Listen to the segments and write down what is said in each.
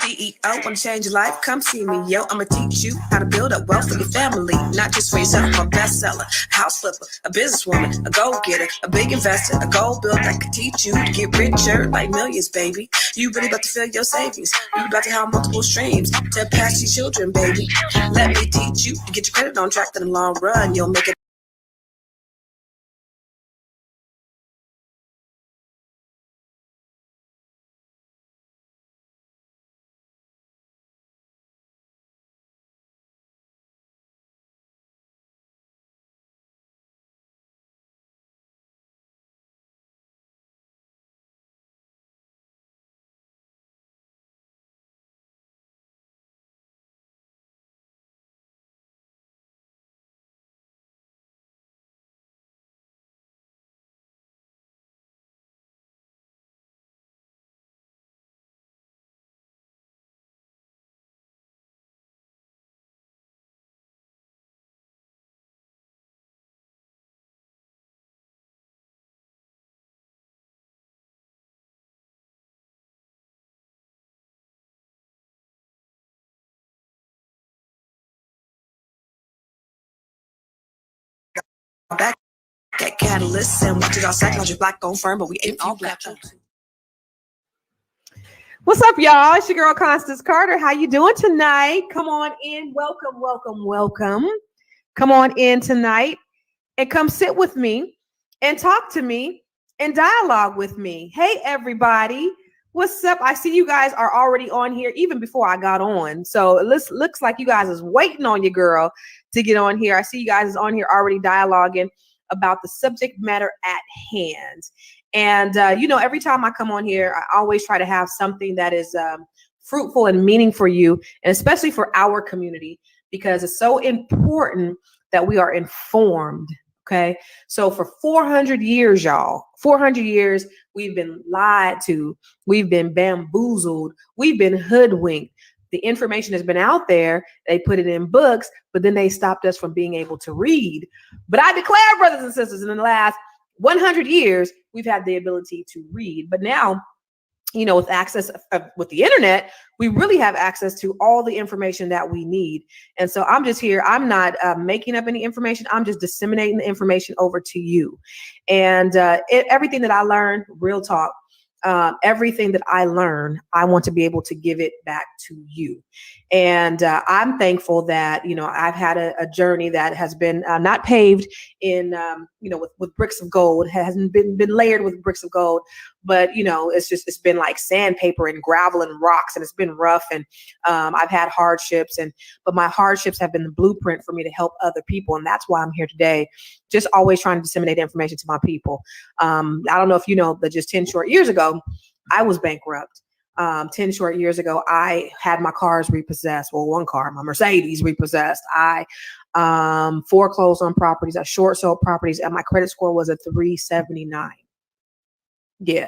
CEO, wanna change your life? Come see me, yo. I'ma teach you how to build up wealth for your family, not just for yourself. I'm a bestseller, a house flipper, a businesswoman, a go-getter, a big investor, a gold builder that can teach you to get richer like millions, baby. You really about to fill your savings. You about to have multiple streams to pass your children, baby. Let me teach you to get your credit on track. In the long run, you'll make it. Back at Catalyst and watch it all psychology black on firm, but we ain't all black. What's up, y'all? It's your girl Constance Carter. How you doing tonight? Come on in. Welcome, welcome, welcome. Come on in tonight and come sit with me and talk to me and dialogue with me. Hey, everybody. What's up? I see you guys are already on here even before I got on. So it looks like you guys is waiting on your girl to get on here. I see you guys is on here already dialoguing about the subject matter at hand. And, every time I come on here, I always try to have something that is fruitful and meaning for you, and especially for our community, because it's so important that we are informed. Okay. So for 400 years, y'all, 400 years, we've been lied to. We've been bamboozled. We've been hoodwinked. The information has been out there. They put it in books, but then they stopped us from being able to read. But I declare, brothers and sisters, in the last 100 years, we've had the ability to read. But now, with access with the internet, we really have access to all the information that we need. And so I'm just here. I'm not making up any information. I'm just disseminating the information over to you. And everything that I learned, real talk, everything that I learn, I want to be able to give it back to you. And I'm thankful that, I've had a journey that has been not paved in, with bricks of gold, hasn't been layered with bricks of gold, but, it's been like sandpaper and gravel and rocks, and it's been rough. And I've had hardships, but my hardships have been the blueprint for me to help other people. And that's why I'm here today, just always trying to disseminate information to my people. I don't know if you know that just 10 short years ago, I was bankrupt. 10 short years ago, I had my cars repossessed. Well, one car, my Mercedes, repossessed. I foreclosed on properties. I short sold properties, and my credit score was a 379. Yeah.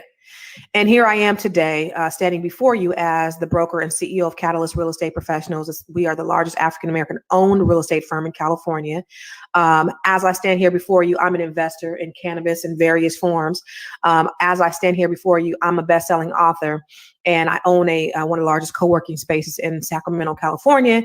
And here I am today, standing before you as the broker and CEO of Catalyst Real Estate Professionals. We are the largest African-American owned real estate firm in California. As I stand here before you, I'm an investor in cannabis in various forms. As I stand here before you, I'm a best-selling author, and I own one of the largest co-working spaces in Sacramento, California.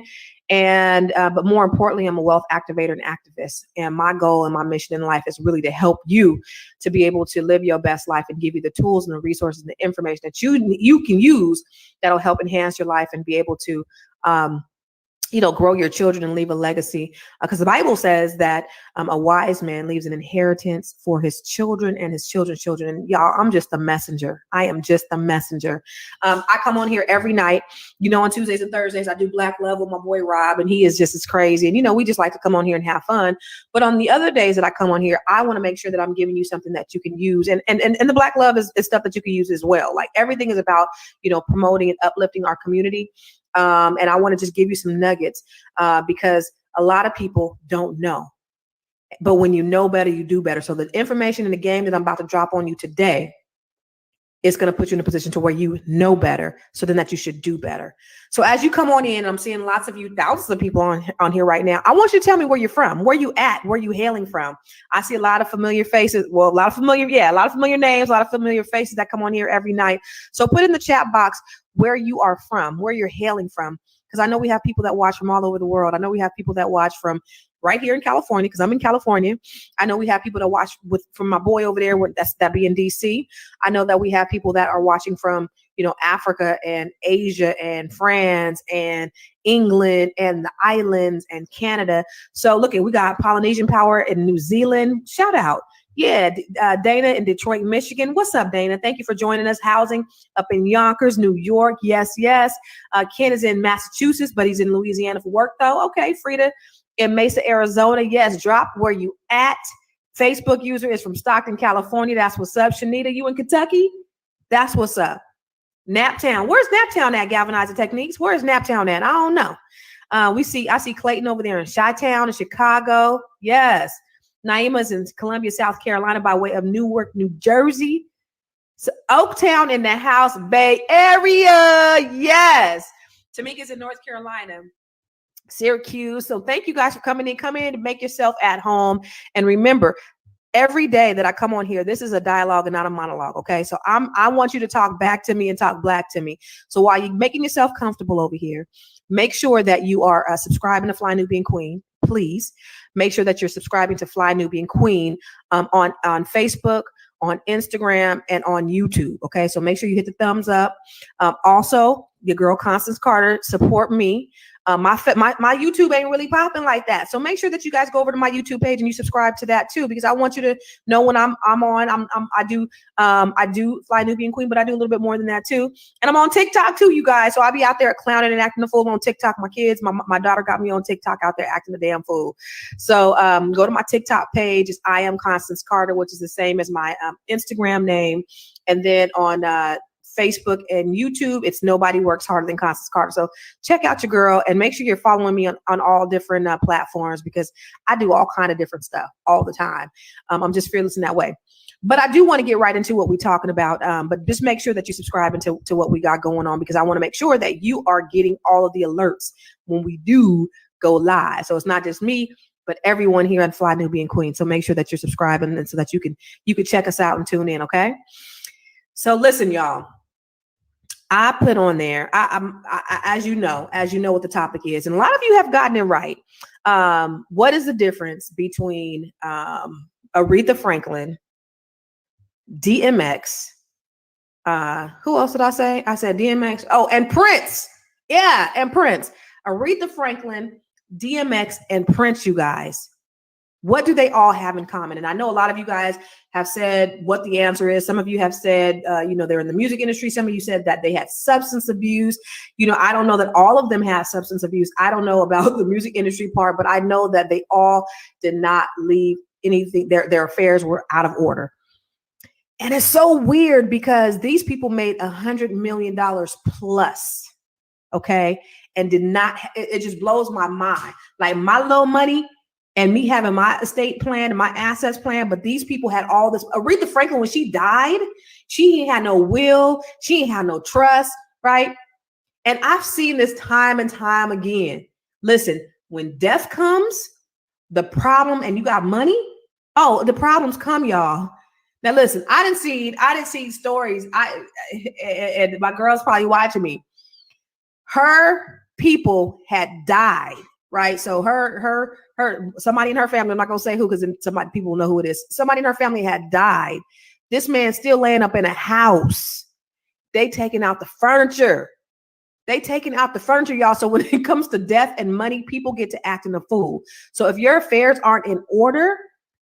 And but more importantly, I'm a wealth activator and activist. And my goal and my mission in life is really to help you to be able to live your best life and give you the tools and the resources and the information that you can use that'll help enhance your life and be able to grow your children and leave a legacy. Because the Bible says that a wise man leaves an inheritance for his children and his children's children. And y'all, I'm just the messenger. I am just the messenger. I come on here every night. On Tuesdays and Thursdays, I do Black Love with my boy Rob, and he is just as crazy. And, we just like to come on here and have fun. But on the other days that I come on here, I want to make sure that I'm giving you something that you can use. And the Black Love is stuff that you can use as well. Like everything is about, promoting and uplifting our community. And I want to just give you some nuggets because a lot of people don't know. But when you know better, you do better. So the information in the game that I'm about to drop on you today it's going to put you in a position to where you know better, so then that you should do better. So as you come on in, I'm seeing lots of you, thousands of people on here right now. I want you to tell me where you're from, where you at, where you hailing from. I see a lot of familiar faces. Well, a lot of familiar names, a lot of familiar faces that come on here every night. So put in the chat box where you are from, where you're hailing from. Because I know we have people that watch from all over the world. I know we have people that watch from right here in California, because I'm in California. I know we have people that watch from my boy over there, that be in DC. I know that we have people that are watching from, Africa and Asia and France and England and the islands and Canada. So look, we got Polynesian Power in New Zealand. Shout out. Yeah, Dana in Detroit, Michigan. What's up, Dana? Thank you for joining us. Housing up in Yonkers, New York. Yes, yes. Ken is in Massachusetts, but he's in Louisiana for work, though. Okay, Frida in Mesa, Arizona. Yes, drop where you at. Facebook user is from Stockton, California. That's what's up. Shanita, you in Kentucky? That's what's up. Naptown. Where's Naptown at, Galvanizing Techniques? Where's Naptown at? I don't know. I see Clayton over there in Chi-Town in Chicago. Yes. Naima's in Columbia, South Carolina by way of Newark, New Jersey. So Oaktown in the house, Bay Area. Yes. Tamika's in North Carolina. Syracuse. So thank you guys for coming in. Come in and make yourself at home. And remember, every day that I come on here, this is a dialogue and not a monologue. Okay. So I want you to talk back to me and talk black to me. So while you're making yourself comfortable over here, make sure that you are subscribing to Fly Nubian Queen. Please make sure that you're subscribing to Fly Nubian Queen on Facebook, on Instagram, and on YouTube. Okay. So make sure you hit the thumbs up. Also, your girl Constance Carter, support me. My YouTube ain't really popping like that. So make sure that you guys go over to my YouTube page and you subscribe to that too, because I want you to know when I'm on. I do Fly Nubian Queen, but I do a little bit more than that too. And I'm on TikTok too, you guys. So I'll be out there clowning and acting the fool on TikTok. My kids, my daughter got me on TikTok out there acting the damn fool. So go to my TikTok page. It's I am Constance Carter, which is the same as my Instagram name. And then on Facebook and YouTube, it's Nobody Works Harder Than Constance Carter. So check out your girl and make sure you're following me on all different platforms, because I do all kind of different stuff all the time. I'm just fearless in that way. But I do want to get right into what we're talking about. But just make sure that you're subscribing to what we got going on, because I want to make sure that you are getting all of the alerts when we do go live. So it's not just me, but everyone here on Fly Nubian Queen. So make sure that you're subscribing, and so that you can check us out and tune in. Okay. So listen, y'all. I put on there, as you know what the topic is, and a lot of you have gotten it right. What is the difference between Aretha Franklin, DMX, who else did I say? I said DMX. Oh, and Prince. Yeah, and Prince. Aretha Franklin, DMX, and Prince, you guys. What do they all have in common? And I know a lot of you guys have said what the answer is. Some of you have said, they're in the music industry. Some of you said that they had substance abuse. I don't know that all of them have substance abuse. I don't know about the music industry part, but I know that they all did not leave anything. Their affairs were out of order. And it's so weird because these people made $100 million plus. Okay. And did not, it just blows my mind. Like my little money and me having my estate plan and my assets plan, but these people had all this. Aretha Franklin, when she died, she ain't had no will. She ain't had no trust, right? And I've seen this time and time again. Listen, when death comes, the problem, and you got money, the problems come, y'all. Now listen, I didn't see stories. And my girl's probably watching me. Her people had died. Right. So her somebody in her family, I'm not going to say who, because people will know who it is. Somebody in her family had died. This man's still laying up in a house. They taking out the furniture. Y'all. So when it comes to death and money, people get to acting a fool. So if your affairs aren't in order,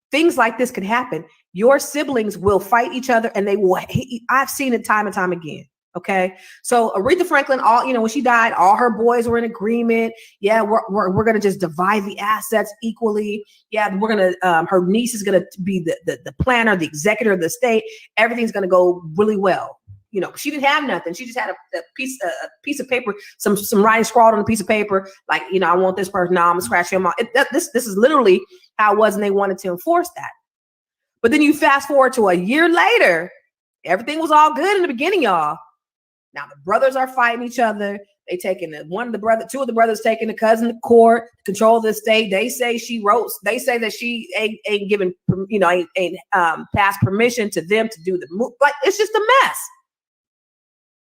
things like this could happen. Your siblings will fight each other, and they will. I've seen it time and time again. Okay. So Aretha Franklin, when she died, all her boys were in agreement. Yeah, we're going to just divide the assets equally. Yeah, we're going to, her niece is going to be the planner, the executor of the estate. Everything's going to go really well. She didn't have nothing. She just had a piece of paper, some writing scrawled on a piece of paper. Like, I want this person. Now I'm going to scratch him off. This is literally how it was. And they wanted to enforce that. But then you fast forward to a year later, Everything was all good in the beginning, y'all. Now the brothers are fighting each other. They taking two of the brothers taking the cousin to court, control the estate. They say they say that she ain't given, ain't passed permission to them to do the move. Like, it's just a mess.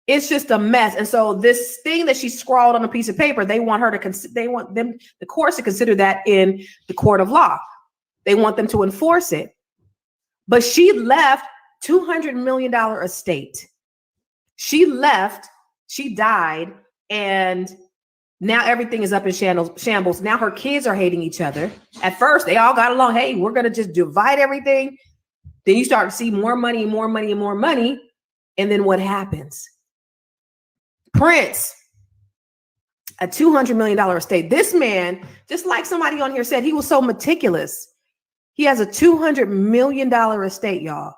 It's just a mess. And so this thing that she scrawled on a piece of paper, the courts to consider that in the court of law. They want them to enforce it. But she left $200 million estate. She left, she died, and now everything is up in shambles. Now her kids are hating each other. At first, they all got along. Hey, we're going to just divide everything. Then you start to see more money and more money and more money. And then what happens? Prince, a $200 million estate. This man, just like somebody on here said, he was so meticulous. He has a $200 million estate, y'all,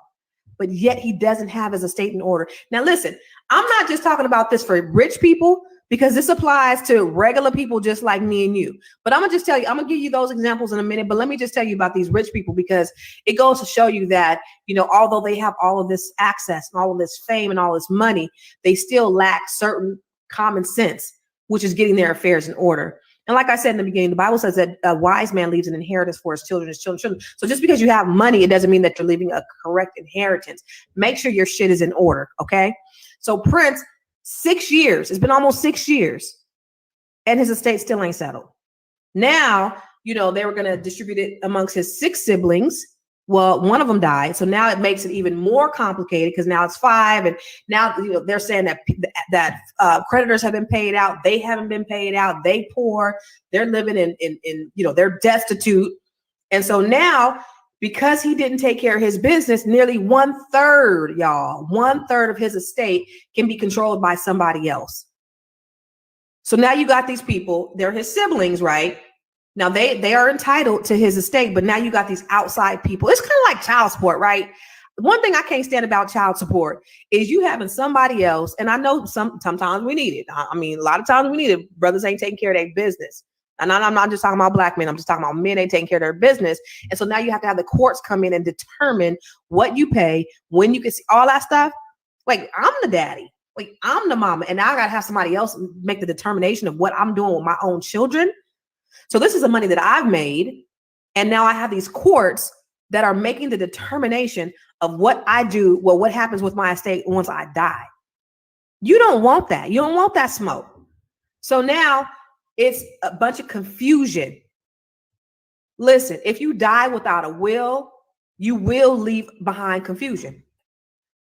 but yet he doesn't have his estate in order. Now, listen, I'm not just talking about this for rich people, because this applies to regular people just like me and you. But I'm going to just tell you, I'm going to give you those examples in a minute, but let me just tell you about these rich people, because it goes to show you that, although they have all of this access and all of this fame and all this money, they still lack certain common sense, which is getting their affairs in order. And like I said in the beginning, the Bible says that a wise man leaves an inheritance for his children, children. So just because you have money, it doesn't mean that you're leaving a correct inheritance. Make sure your shit is in order, okay? So Prince, 6 years, it's been almost 6 years, and his estate still ain't settled. Now, they were going to distribute it amongst his 6 siblings. Well, one of them died. So now it makes it even more complicated, because now it's 5. And now, they're saying that creditors have been paid out. They haven't been paid out. They poor. They're living in they're destitute. And so now, because he didn't take care of his business, nearly 1/3, y'all, 1/3 of his estate can be controlled by somebody else. So now you got these people, they're his siblings, right? Now they are entitled to his estate, but now you got these outside people. It's kind of like child support, right? One thing I can't stand about child support is you having somebody else, and I know sometimes we need it. I mean, a lot of times we need it. Brothers ain't taking care of their business. And I'm not just talking about black men. I'm just talking about men ain't taking care of their business. And so now you have to have the courts come in and determine what you pay, when you can see all that stuff. Like, I'm the daddy. Like, I'm the mama. And now I got to have somebody else make the determination of what I'm doing with my own children. So this is the money that I've made. And now I have these courts that are making the determination of what I do. Well, what happens with my estate once I die. You don't want that. You don't want that smoke. So now it's a bunch of confusion. Listen, if you die without a will, you will leave behind confusion.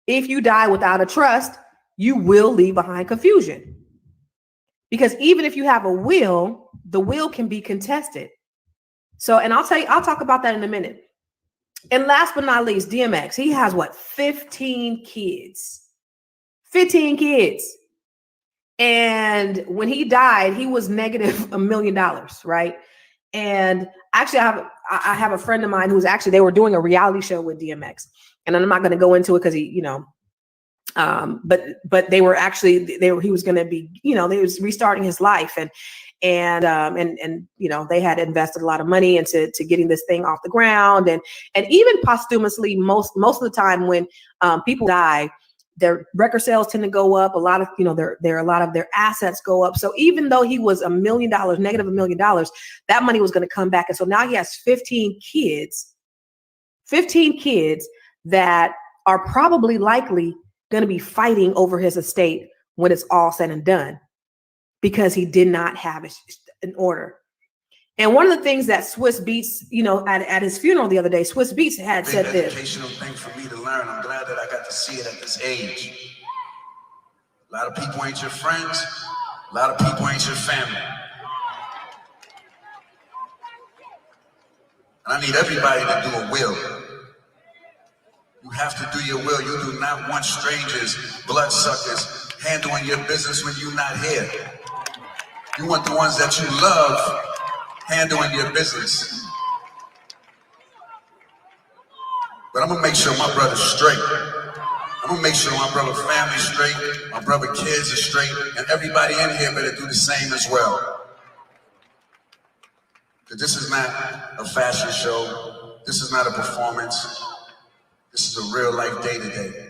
If you die without a trust, you will leave behind confusion. Because even if you have a will, the will can be contested. So, and I'll talk about that in a minute. And last but not least, DMX, he has 15 kids. 15 kids. And when he died, he was negative $1 million, right? And actually, I have a friend of mine who's they were doing a reality show with DMX, and I'm not going to go into it because he but they were he was going to be, they was restarting his life, and they had invested a lot of money into getting this thing off the ground, and even posthumously, most of the time when people die, their record sales tend to go up. A lot of, a lot of their assets go up. So even though he was $1 million, negative $1 million, that money was going to come back. And so now he has 15 kids that are probably likely going to be fighting over his estate when it's all said and done, because he did not have it in order. And one of the things that Swiss Beats, at his funeral the other day, Swiss Beats had said this. Educational thing for me to learn. I'm glad that I got to see it at this age. A lot of people ain't your friends. A lot of people ain't your family. And I need everybody to do a will. You have to do your will. You do not want strangers, bloodsuckers, handling your business when you're not here. You want the ones that you love handling your business. But I'm gonna make sure my brother's straight. I'm gonna make sure my brother's family's straight, my brother's kids are straight, and everybody in here better do the same as well. Because this is not a fashion show. This is not a performance. This is a real life day-to-day.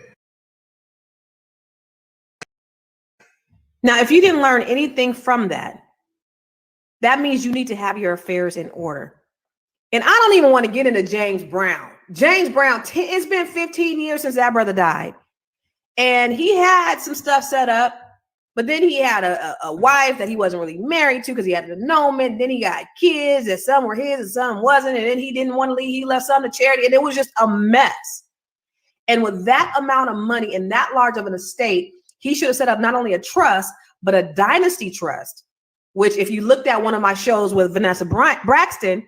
Now, if you didn't learn anything from that, that means you need to have your affairs in order. And I don't even want to get into James Brown. James Brown, it's been 15 years since that brother died. And he had some stuff set up, but then he had a wife that he wasn't really married to because he had an annulment. Then he got kids that some were his and some wasn't. And then he didn't want to leave. He left some to charity. And it was just a mess. And with that amount of money and that large of an estate, he should have set up not only a trust, but a dynasty trust, which if you looked at one of my shows with Vanessa Braxton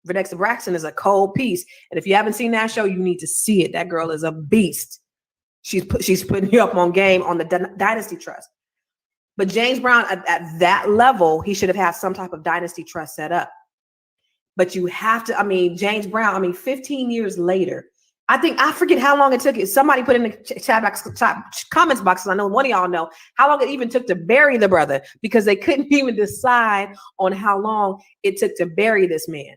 is a cold piece. And if you haven't seen that show, you need to see it. That girl is a beast. She's putting you up on game on the dynasty trust. But James Brown at that level, he should have had some type of dynasty trust set up. But you have to, James Brown, 15 years later, I forget how long it took. Somebody put in the comments box, I know one of y'all know how long it even took to bury the brother, because they couldn't even decide on how long it took to bury this man.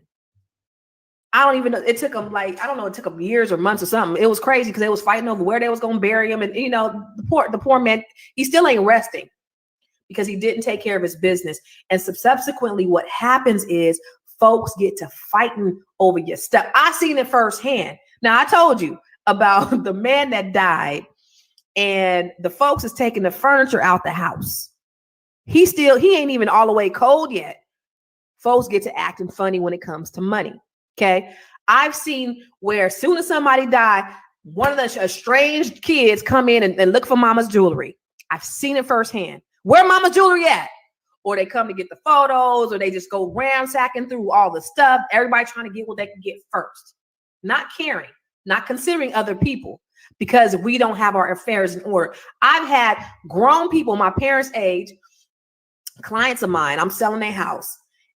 I don't even know. It took them it took them years or months or something. It was crazy because they was fighting over where they was going to bury him. And, the poor man, he still ain't resting because he didn't take care of his business. And subsequently, what happens is folks get to fighting over your stuff. I seen it firsthand. Now, I told you about the man that died and the folks is taking the furniture out the house. He ain't even all the way cold yet. Folks get to acting funny when it comes to money. Okay. I've seen where as soon as somebody died, one of the estranged kids come in and look for mama's jewelry. I've seen it firsthand. Where mama's jewelry at? Or they come to get the photos, or they just go ransacking through all the stuff. Everybody trying to get what they can get first. Not caring, not considering other people, because we don't have our affairs in order. I've had grown people, my parents' age, clients of mine, I'm selling their house.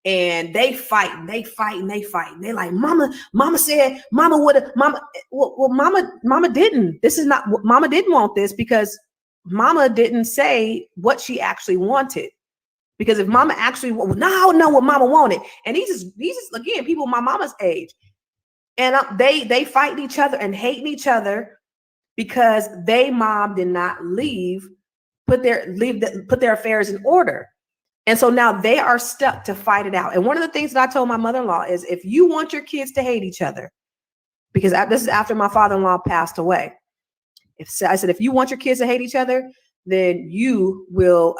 And they fight. They're like, mama said, mama would have, mama didn't. This is not, mama didn't want this because mama didn't say what she actually wanted. Because if mama actually, now I know what mama wanted. And these is again, people my mama's age. And they fight each other and hating each other because they mom did not put their affairs in order. And so now they are stuck to fight it out. And one of the things that I told my mother-in-law is, if you want your kids to hate each other, because this is after my father-in-law passed away. I said, if you want your kids to hate each other, then you will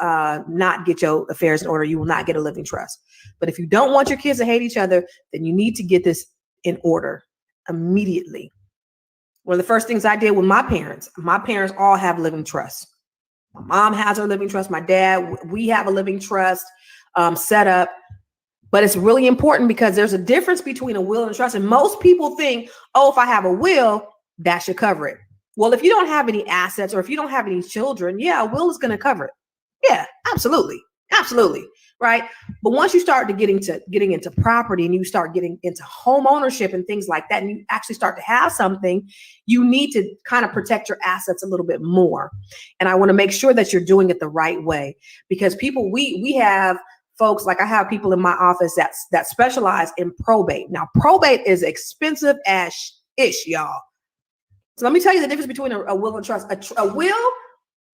not get your affairs in order. You will not get a living trust. But if you don't want your kids to hate each other, then you need to get this in order immediately. One of the first things I did with my parents all have living trusts. My mom has her living trust. My dad, we have a living trust set up. But it's really important because there's a difference between a will and a trust. And most people think, oh, if I have a will, that should cover it. Well, if you don't have any assets or if you don't have any children, yeah, a will is going to cover it. Yeah, absolutely. Absolutely. Right. But once you start to getting into property and you start getting into home ownership and things like that, and you actually start to have something, you need to kind of protect your assets a little bit more. And I want to make sure that you're doing it the right way, because people, we have folks, like I have people in my office that specialize in probate. Now, probate is expensive as ish, y'all. So let me tell you the difference between a will and trust. A will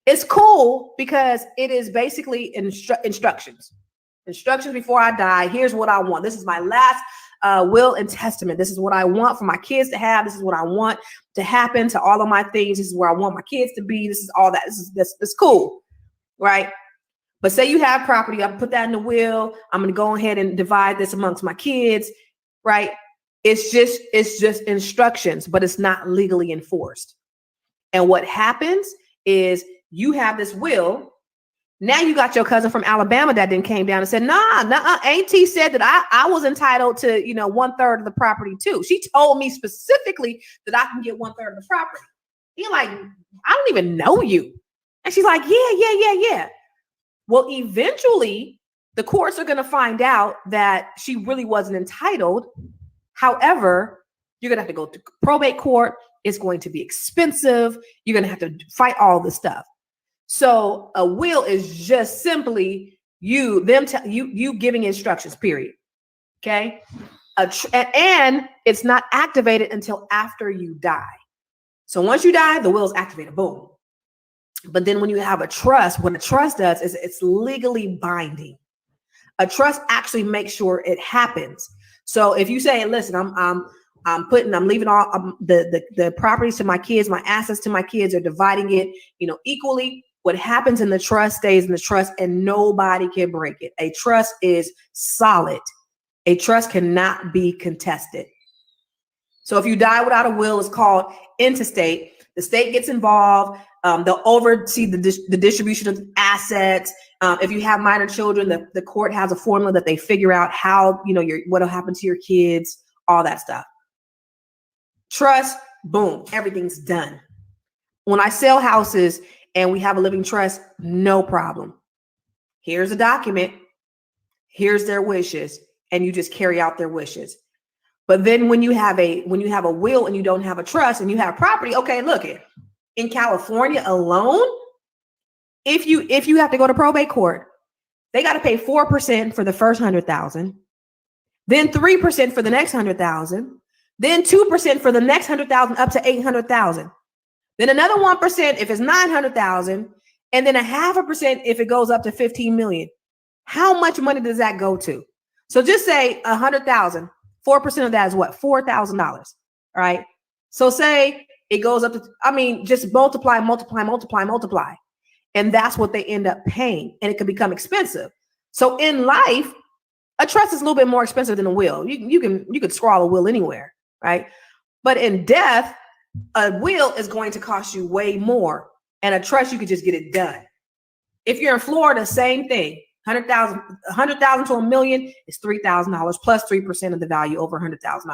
is cool because it is basically instructions. Instructions before I die. Here's what I want. This is my last will and testament. This is what I want for my kids to have. This is what I want to happen to all of my things. This is where I want my kids to be. This is all that. This is cool, right? But say you have property, I put that in the will. I'm going to go ahead and divide this amongst my kids, right? It's just instructions, but it's not legally enforced. And what happens is you have this will. Now you got your cousin from Alabama that then came down and said, nah, Auntie said that I was entitled to, 1/3 of the property too. She told me specifically that I can get 1/3 of the property. You're like, I don't even know you. And she's like, yeah. Well, eventually the courts are going to find out that she really wasn't entitled. However, you're going to have to go to probate court. It's going to be expensive. You're going to have to fight all this stuff. So a will is just simply you giving instructions, period. Okay. And it's not activated until after you die. So once you die, the will is activated. Boom. But then when you have a trust, what a trust does is it's legally binding. A trust actually makes sure it happens. So if you say, listen, I'm leaving all the properties to my kids, my assets to my kids, are dividing it, equally. What happens in the trust stays in the trust, and nobody can break it. A trust is solid. A trust cannot be contested. So if you die without a will, it's called intestate. The state gets involved. They'll oversee the distribution of assets. If you have minor children, the court has a formula that they figure out how, what'll happen to your kids, all that stuff. Trust, boom, everything's done. When I sell houses and we have a living trust, no problem. Here's a document. Here's their wishes, and you just carry out their wishes. But then when you have a will and you don't have a trust and you have property, okay, look it. In California alone, if you have to go to probate court, they got to pay 4% for the first 100,000, then 3% for the next 100,000, then 2% for the next 100,000 up to 800,000, then another 1% if it's 900,000, and then 0.5% if it goes up to 15 million. How much money does that go to? So just say 100,000. 4% of that is what? $4,000. All right. So say it goes up to, just multiply. And that's what they end up paying. And it can become expensive. So in life, a trust is a little bit more expensive than a will. You can scrawl a will anywhere. Right. But in death, a will is going to cost you way more. And a trust, you could just get it done. If you're in Florida, same thing. 100,000 to $1 million is $3,000 plus 3% of the value over $100,000. $1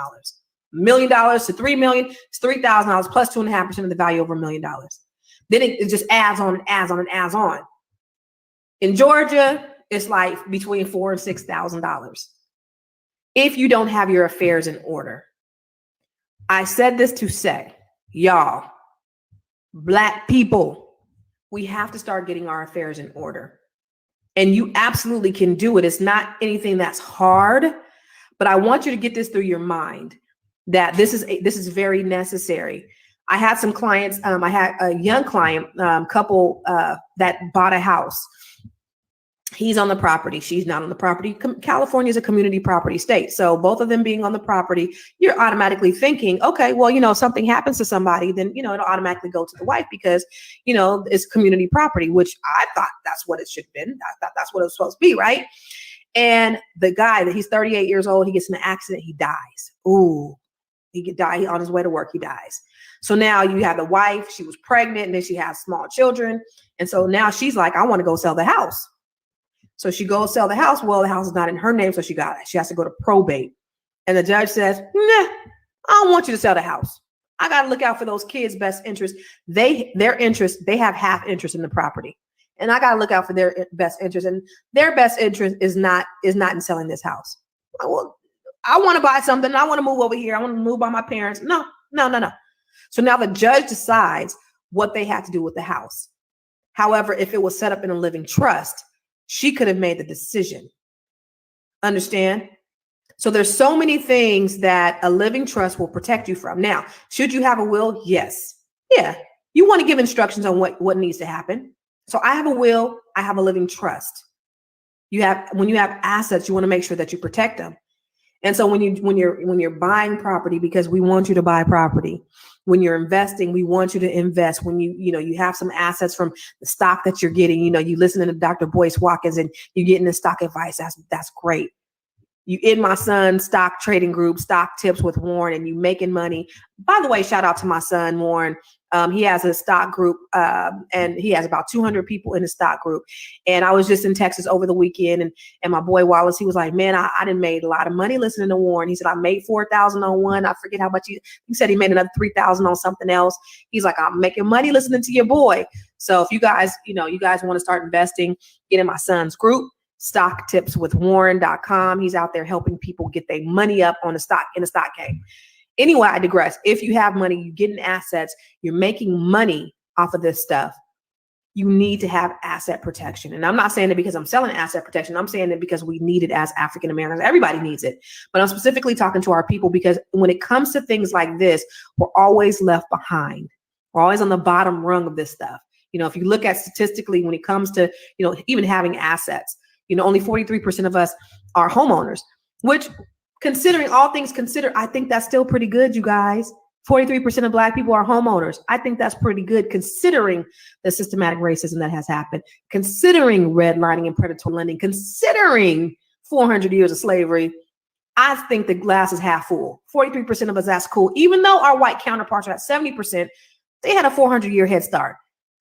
million to $3 million is $3,000 plus 2.5% of the value over $1 million. Then it just adds on and adds on and adds on. In Georgia, it's like between $4,000 and $6,000 if you don't have your affairs in order. I said this to say, y'all, Black people, we have to start getting our affairs in order. And you absolutely can do it. It's not anything that's hard, but I want you to get this through your mind that this is very necessary. I had some clients. I had a young client couple that bought a house. He's on the property. She's not on the property. California is a community property state. So both of them being on the property, you're automatically thinking, okay, well, if something happens to somebody, then, it'll automatically go to the wife because, it's community property, which I thought that's what it should have been. I thought that's what it was supposed to be. Right. And the guy he's 38 years old, he gets in an accident. He dies. Ooh, he could die on his way to work. He dies. So now you have the wife, she was pregnant and then she has small children. And so now she's like, I want to go sell the house. So she goes sell the house. Well, the house is not in her name. So she has to go to probate. And the judge says, nah, I don't want you to sell the house. I got to look out for those kids' best interest. They have half interest in the property. And I got to look out for their best interest. And their best interest is not in selling this house. Well, I want to buy something. I want to move over here. I want to move by my parents. No. So now the judge decides what they have to do with the house. However, if it was set up in a living trust, she could have made the decision. Understand? So there's so many things that a living trust will protect you from. Now, should you have a will? Yes. Yeah. You want to give instructions on what needs to happen. So I have a will. I have a living trust. When you have assets, you want to make sure that you protect them. And so when you're buying property, because we want you to buy property, when you're investing, we want you to invest. When you have some assets from the stock that you're getting, you listening to Dr. Boyce Watkins and you're getting the stock advice. That's great. You in my son's stock trading group, Stock Tips with Warren, and you making money. By the way, shout out to my son, Warren. He has a stock group and he has about 200 people in the stock group. And I was just in Texas over the weekend and my boy Wallace, he was like, man, I done made a lot of money listening to Warren. He said, I made 4,000 on one. I forget how much he said he made another 3,000 on something else. He's like, I'm making money listening to your boy. So if you guys want to start investing, get in my son's group, stocktipswithwarren.com. He's out there helping people get their money up in the stock game. Anyway, I digress. If you have money, you get in assets, you're making money off of this stuff, you need to have asset protection. And I'm not saying it because I'm selling asset protection. I'm saying it because we need it as African Americans. Everybody needs it. But I'm specifically talking to our people because when it comes to things like this, we're always left behind. We're always on the bottom rung of this stuff. If you look at statistically, when it comes to, even having assets, only 43% of us are homeowners, which, considering all things considered, I think that's still pretty good, you guys. 43% of Black people are homeowners. I think that's pretty good considering the systematic racism that has happened, considering redlining and predatory lending, considering 400 years of slavery. I think the glass is half full. 43% of us, that's cool. Even though our white counterparts are at 70%, they had a 400-year head start.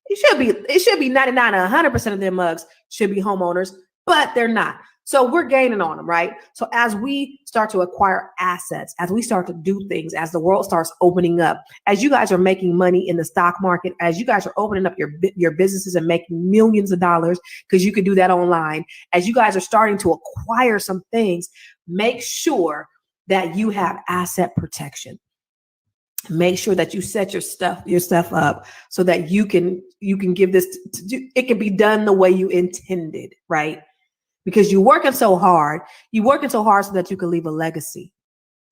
It should be 99 to 100% of their mugs should be homeowners, but they're not. So we're gaining on them, right? So as we start to acquire assets, as we start to do things, as the world starts opening up, as you guys are making money in the stock market, as you guys are opening up your businesses and making millions of dollars, because you could do that online, as you guys are starting to acquire some things, make sure that you have asset protection. Make sure that you set your stuff up so that you can give this it can be done the way you intended, right? Because you're working so hard so that you can leave a legacy.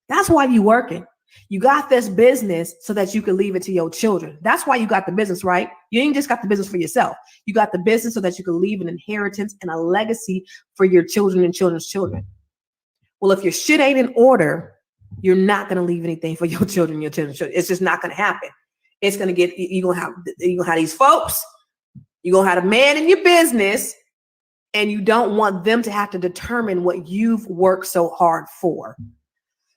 That's why you're working. You got this business so that you can leave it to your children. That's why you got the business, right? You ain't just got the business for yourself. You got the business so that you can leave an inheritance and a legacy for your children and children's children. Well, if your shit ain't in order, you're not going to leave anything for your children and your children's children. It's just not going to happen. It's going to you're going to have these folks. You're going to have a man in your business, and you don't want them to have to determine what you've worked so hard for.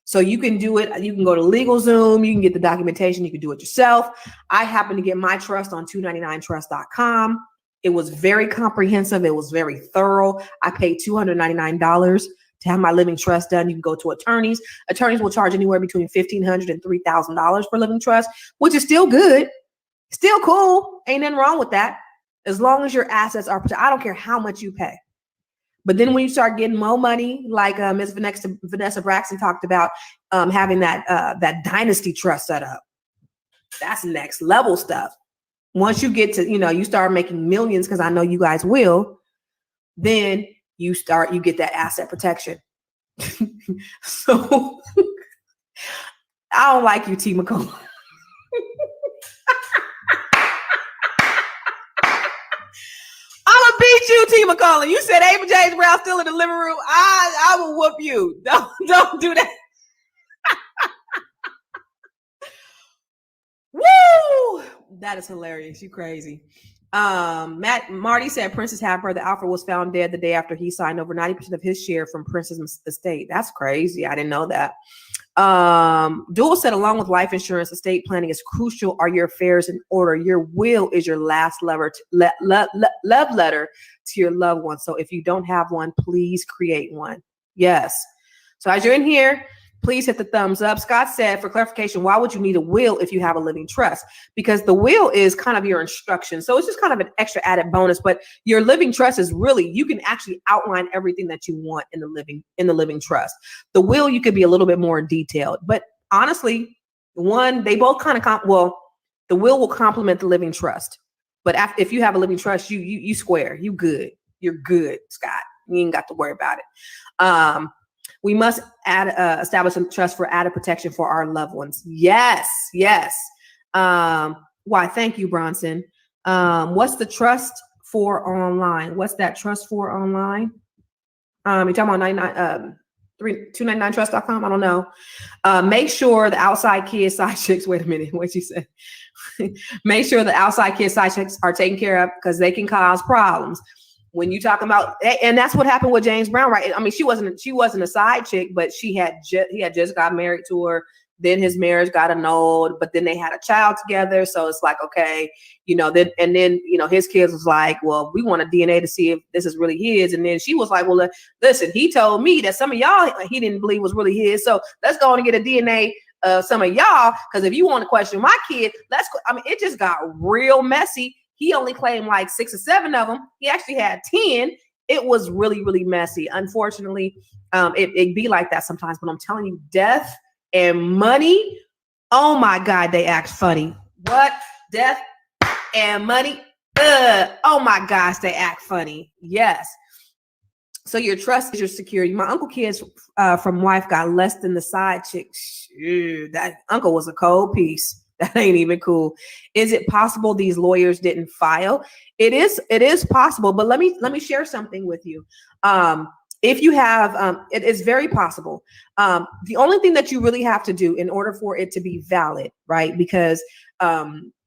So you can do it. You can go to LegalZoom. You can get the documentation. You can do it yourself. I happen to get my trust on 299trust.com. It was very comprehensive. It was very thorough. I paid $299 to have my living trust done. You can go to attorneys. Attorneys will charge anywhere between $1,500 and $3,000 for living trust, which is still good. Still cool. Ain't nothing wrong with that. As long as your assets are protected. I don't care how much you pay. But then when you start getting more money, like Ms. Vanessa Braxton talked about, having that dynasty trust set up, that's next level stuff. Once you get to, you start making millions, because I know you guys will, then you get that asset protection. So I don't like you, T. McCall. I'm gonna beat you, T. McCullough. You said Ava James Brown still in the living room. I will whoop you. Don't do that. Woo! That is hilarious. You crazy. Marty said Prince's half brother Alfred was found dead the day after he signed over 90% of his share from Prince's estate. That's crazy. I didn't know that. Dual said, along with life insurance, estate planning is crucial. Are your affairs in order? Your will is your last love letter to your loved one. So if you don't have one, please create one. Yes. So as you're in here, please hit the thumbs up. Scott said, for clarification, why would you need a will if you have a living trust? Because the will is kind of your instruction. So it's just kind of an extra added bonus, but your living trust is really, you can actually outline everything that you want in the living trust. The will, you could be a little bit more detailed, but honestly, they both kind of, the will complement the living trust. But if you have a living trust, you square, you're good, Scott. You ain't got to worry about it. We must establish a trust for added protection for our loved ones. Yes. Why? Thank you, Bronson. What's the trust for online? What's that trust for online? You're talking about 299trust.com? I don't know. Make sure the outside kids, side chicks. Wait a minute. What'd you say? Make sure the outside kids, side chicks are taken care of, because they can cause problems. When you talk about, and that's what happened with James Brown, right? I mean, she wasn't a side chick, but he had just got married to her. Then his marriage got annulled, but then they had a child together. So it's like, okay, then his kids was like, well, we want a DNA to see if this is really his. And then she was like, well, listen, he told me that some of y'all he didn't believe was really his. So let's go and get a DNA of some of y'all, because if you want to question my kid, it just got real messy. He only claimed like 6 or 7 of them. He actually had 10. It was really, really messy. Unfortunately, it be like that sometimes. But I'm telling you, death and money, oh my God, they act funny. What? Death and money? Oh my gosh, they act funny. Yes. So your trust is your security. My uncle kids from wife got less than the side chick. That uncle was a cold piece. That ain't even cool. Is it possible these lawyers didn't file? It is possible, but let me share something with you. If you have, it is very possible. The only thing that you really have to do in order for it to be valid, right? Because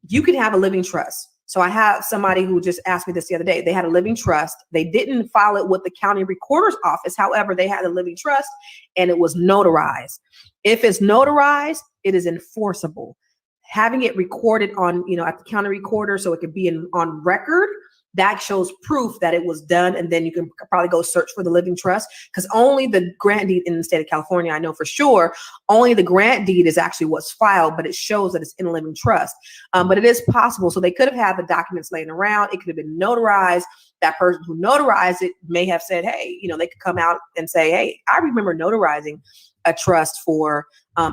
you can have a living trust. So I have somebody who just asked me this the other day. They had a living trust. They didn't file it with the county recorder's office. However, they had a living trust and it was notarized. If it's notarized, it is enforceable. Having it recorded on, at the county recorder so it could be on record, that shows proof that it was done. And then you can probably go search for the living trust, because only the grant deed in the state of California, I know for sure, only the grant deed is actually what's filed, but it shows that it's in a living trust. But it is possible. So they could have had the documents laying around. It could have been notarized. That person who notarized it may have said, hey, they could come out and say, hey, I remember notarizing a trust for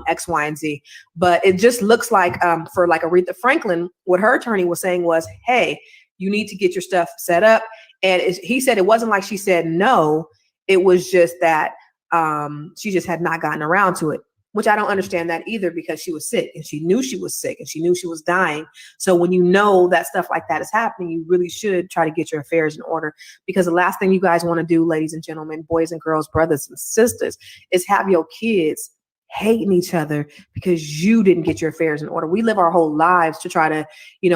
X, Y, and Z. But it just looks like for like Aretha Franklin, what her attorney was saying was, hey, you need to get your stuff set up. And he said it wasn't like she said no. It was just that she just had not gotten around to it, which I don't understand that either, because she was sick and she knew she was sick and she knew she was dying. So when you know that stuff like that is happening, you really should try to get your affairs in order, because the last thing you guys want to do, ladies and gentlemen, boys and girls, brothers and sisters, is have your kids hating each other because you didn't get your affairs in order. We live our whole lives to try to,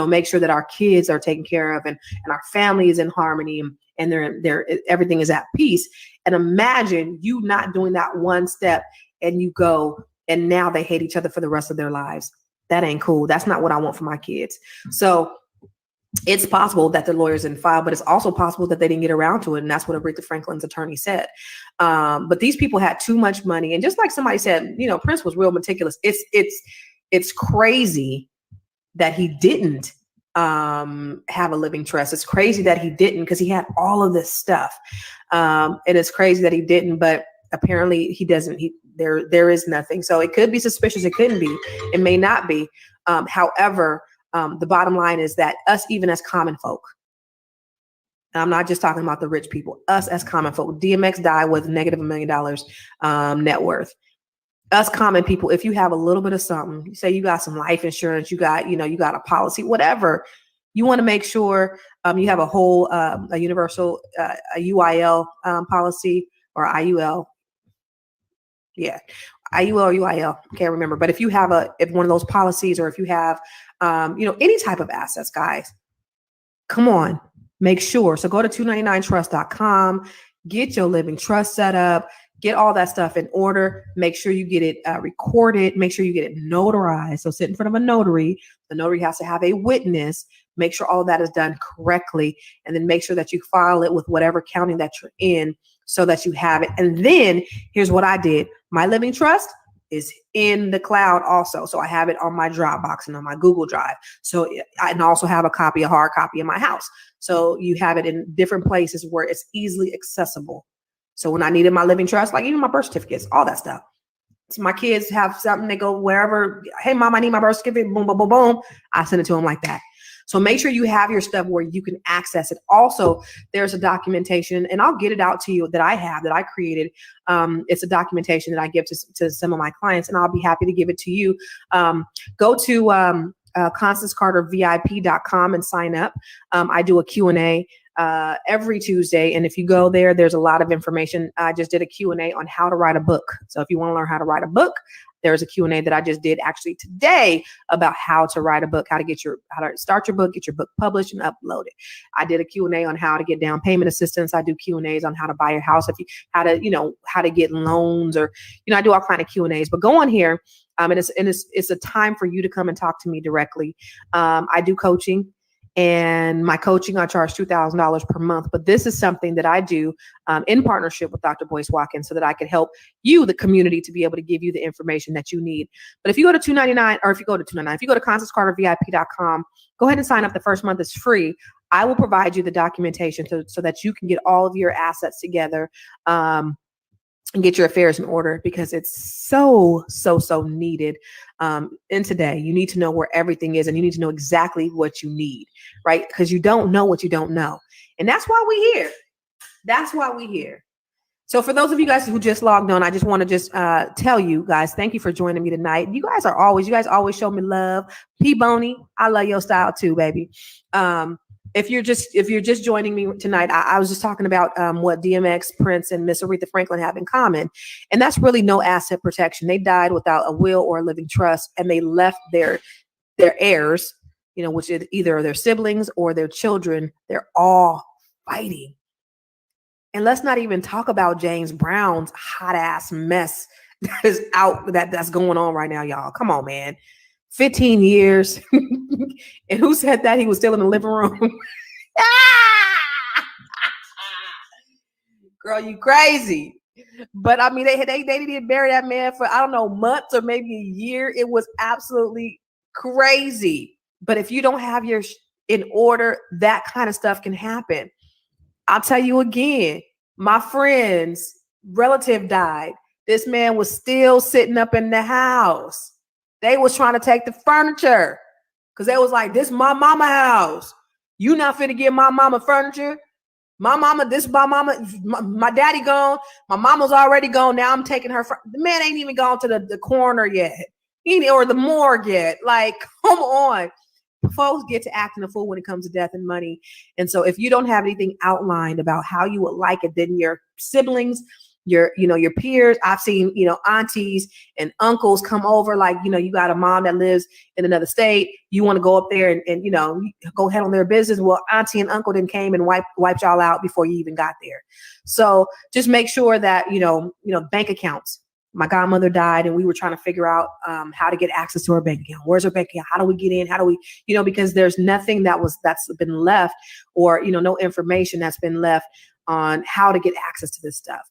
make sure that our kids are taken care of and our family is in harmony and they're everything is at peace. And imagine you not doing that one step and you go and now they hate each other for the rest of their lives. That ain't cool. That's not what I want for my kids. So it's possible that the lawyers didn't file, but it's also possible that they didn't get around to it. And that's what Aretha Franklin's attorney said. But these people had too much money. And just like somebody said, Prince was real meticulous. It's crazy that he didn't have a living trust. It's crazy that he didn't, because he had all of this stuff. And it's crazy that he didn't, but apparently he doesn't. There is nothing. So it could be suspicious. It couldn't be. It may not be. However, the bottom line is that us, even as common folk, and I'm not just talking about the rich people, us as common folk, DMX died with negative $1 million net worth. Us common people, if you have a little bit of something, say you got some life insurance, you got a policy, whatever, you want to make sure you have a whole, a universal, a UIL policy or IUL. Yeah. IUL or UIL, can't remember. But if you have if one of those policies, or if you have, any type of assets, guys, come on, make sure. So go to 299trust.com, get your living trust set up, get all that stuff in order. Make sure you get it recorded. Make sure you get it notarized. So sit in front of a notary. The notary has to have a witness. Make sure all of that is done correctly. And then make sure that you file it with whatever county that you're in so that you have it. And then here's what I did. My living trust is in the cloud also. So I have it on my Dropbox and on my Google Drive. So I can also have a hard copy in my house. So you have it in different places where it's easily accessible. So when I needed my living trust, like even my birth certificates, all that stuff. So my kids have something, they go wherever, hey mom, I need my birth certificate, boom, boom, boom, boom. I send it to them like that. So make sure you have your stuff where you can access it. Also, there's a documentation, and I'll get it out to you that I created. It's a documentation that I give to some of my clients, and I'll be happy to give it to you. Go to ConstanceCarterVIP.com and sign up. I do a Q&A every Tuesday. And if you go there, there's a lot of information. I just did a Q&A on how to write a book. So if you want to learn how to write a book, there's a Q&A that I just did actually today about how to write a book, how to start your book, get your book published and upload it. I did a Q&A on how to get down payment assistance. I do Q&As on how to buy your house, how to get loans, or, I do all kind of Q&As, but go on here. And it's a time for you to come and talk to me directly. I do coaching. And my coaching, I charge $2,000 per month. But this is something that I do in partnership with Dr. Boyce Watkins so that I can help you, the community, to be able to give you the information that you need. But if you go to if you go to ConstanceCarterVIP.com, go ahead and sign up. The first month is free. I will provide you the documentation so that you can get all of your assets together and get your affairs in order, because it's so needed. In today, you need to know where everything is, and you need to know exactly what you need, right? Because you don't know what you don't know. And that's why we're here. So for those of you guys who just logged on, I just want to just tell you guys, thank you for joining me tonight. You guys always show me love. P Boney, I love your style too, baby. If you're just joining me tonight, I was just talking about what DMX, Prince, and Miss Aretha Franklin have in common, and that's really no asset protection. They died without a will or a living trust, and they left their heirs, which is either their siblings or their children. They're all fighting. And let's not even talk about James Brown's hot ass mess that is out that's going on right now, y'all. Come on, man. 15 years. And who said that he was still in the living room? Girl, you crazy. But I mean, they didn't bury that man for, I don't know, months or maybe a year. It was absolutely crazy. But if you don't have your in order, that kind of stuff can happen. I'll tell you again, my friend's relative died. This man was still sitting up in the house. They was trying to take the furniture because they was like, this is my mama house. You not finna give my mama furniture. My mama, this is my mama. My daddy gone. My mama's already gone. Now I'm taking her. The man ain't even gone to the coroner yet. Or the morgue yet. Like, come on. Folks get to acting a fool when it comes to death and money. And so if you don't have anything outlined about how you would like it, then your siblings, your peers, I've seen, aunties and uncles come over, like, you got a mom that lives in another state. You want to go up there and go ahead on their business. Well, auntie and uncle then came and wiped y'all out before you even got there. So just make sure that, bank accounts. My godmother died and we were trying to figure out how to get access to her bank account. Where's her bank account? How do we get in? How do we, because there's nothing that's been left or, no information that's been left on how to get access to this stuff.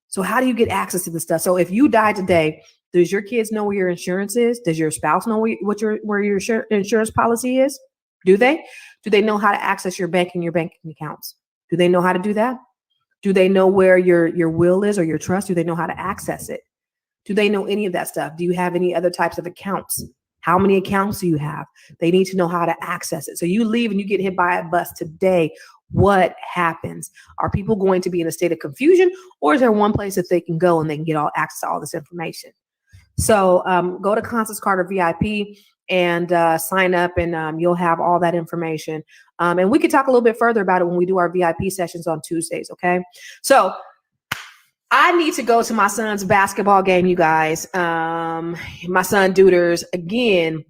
So how do you get access to this stuff? So if you die today, does your kids know where your insurance is? Does your spouse know where your insurance policy is? Do they? Do they know how to access your banking accounts? Do they know how to do that? Do they know where your will is or your trust? Do they know how to access it? Do they know any of that stuff? Do you have any other types of accounts? How many accounts do you have? They need to know how to access it. So you leave and you get hit by a bus today. What happens? Are people going to be in a state of confusion, or is there one place that they can go and they can get all access to all this information? So go to Constance Carter VIP and sign up, and you'll have all that information. And we can talk a little bit further about it when we do our VIP sessions on Tuesdays. Okay. So I need to go to my son's basketball game, you guys. My son Duders, again,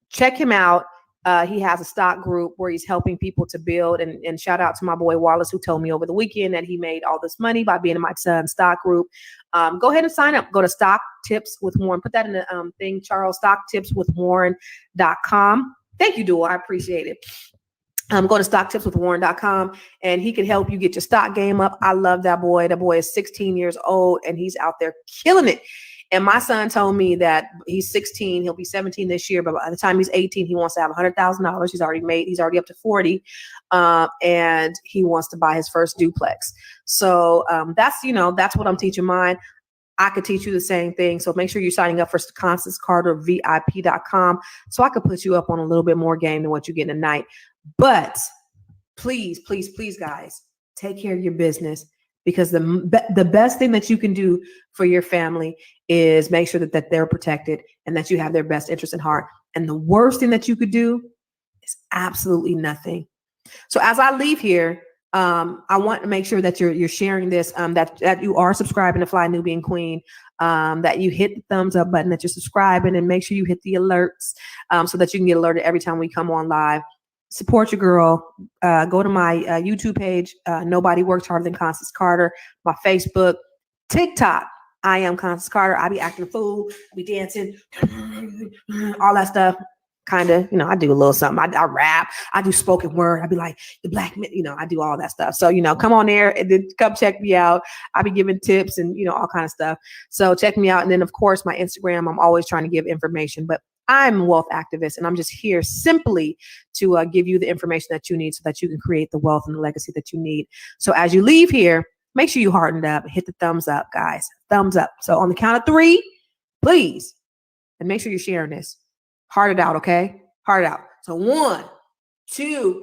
check him out. He has a stock group where he's helping people to build, and shout out to my boy Wallace, who told me over the weekend that he made all this money by being in my son's stock group. Go ahead and sign up. Go to Stock Tips with Warren. Put that in the thing, Charles, stocktipswithwarren.com. Thank you, Dual. I appreciate it. Go to stocktipswithwarren.com and he can help you get your stock game up. I love that boy. That boy is 16 years old and he's out there killing it. And my son told me that he's 16, he'll be 17 this year, but by the time he's 18, he wants to have $100,000. He's already up to 40. And he wants to buy his first duplex. So that's what I'm teaching mine. I could teach you the same thing. So make sure you're signing up for ConstanceCarterVIP.com so I could put you up on a little bit more game than what you get tonight. But please, please, please, guys, take care of your business, because the best thing that you can do for your family is make sure that they're protected and that you have their best interest in heart. And the worst thing that you could do is absolutely nothing. So as I leave here, I want to make sure that you're sharing this, that you are subscribing to Fly Nubian Queen, that you hit the thumbs up button, that you're subscribing, and make sure you hit the alerts so that you can get alerted every time we come on live. Support your girl. Go to my YouTube page. Nobody works harder than Constance Carter. My Facebook, TikTok. I am Constance Carter. I be acting a fool. I be dancing, all that stuff. Kind of, I do a little something. I rap. I do spoken word. I be like the black men. I do all that stuff. So come on there and then come check me out. I be giving tips and all kind of stuff. So check me out. And then of course my Instagram. I'm always trying to give information, but I'm a wealth activist, and I'm just here simply to give you the information that you need so that you can create the wealth and the legacy that you need. So as you leave here, make sure you hardened up, hit the thumbs up, guys. Thumbs up. So on the count of 3, please, and make sure you're sharing this. Heart it out, okay? Heart it out. So 1, 2.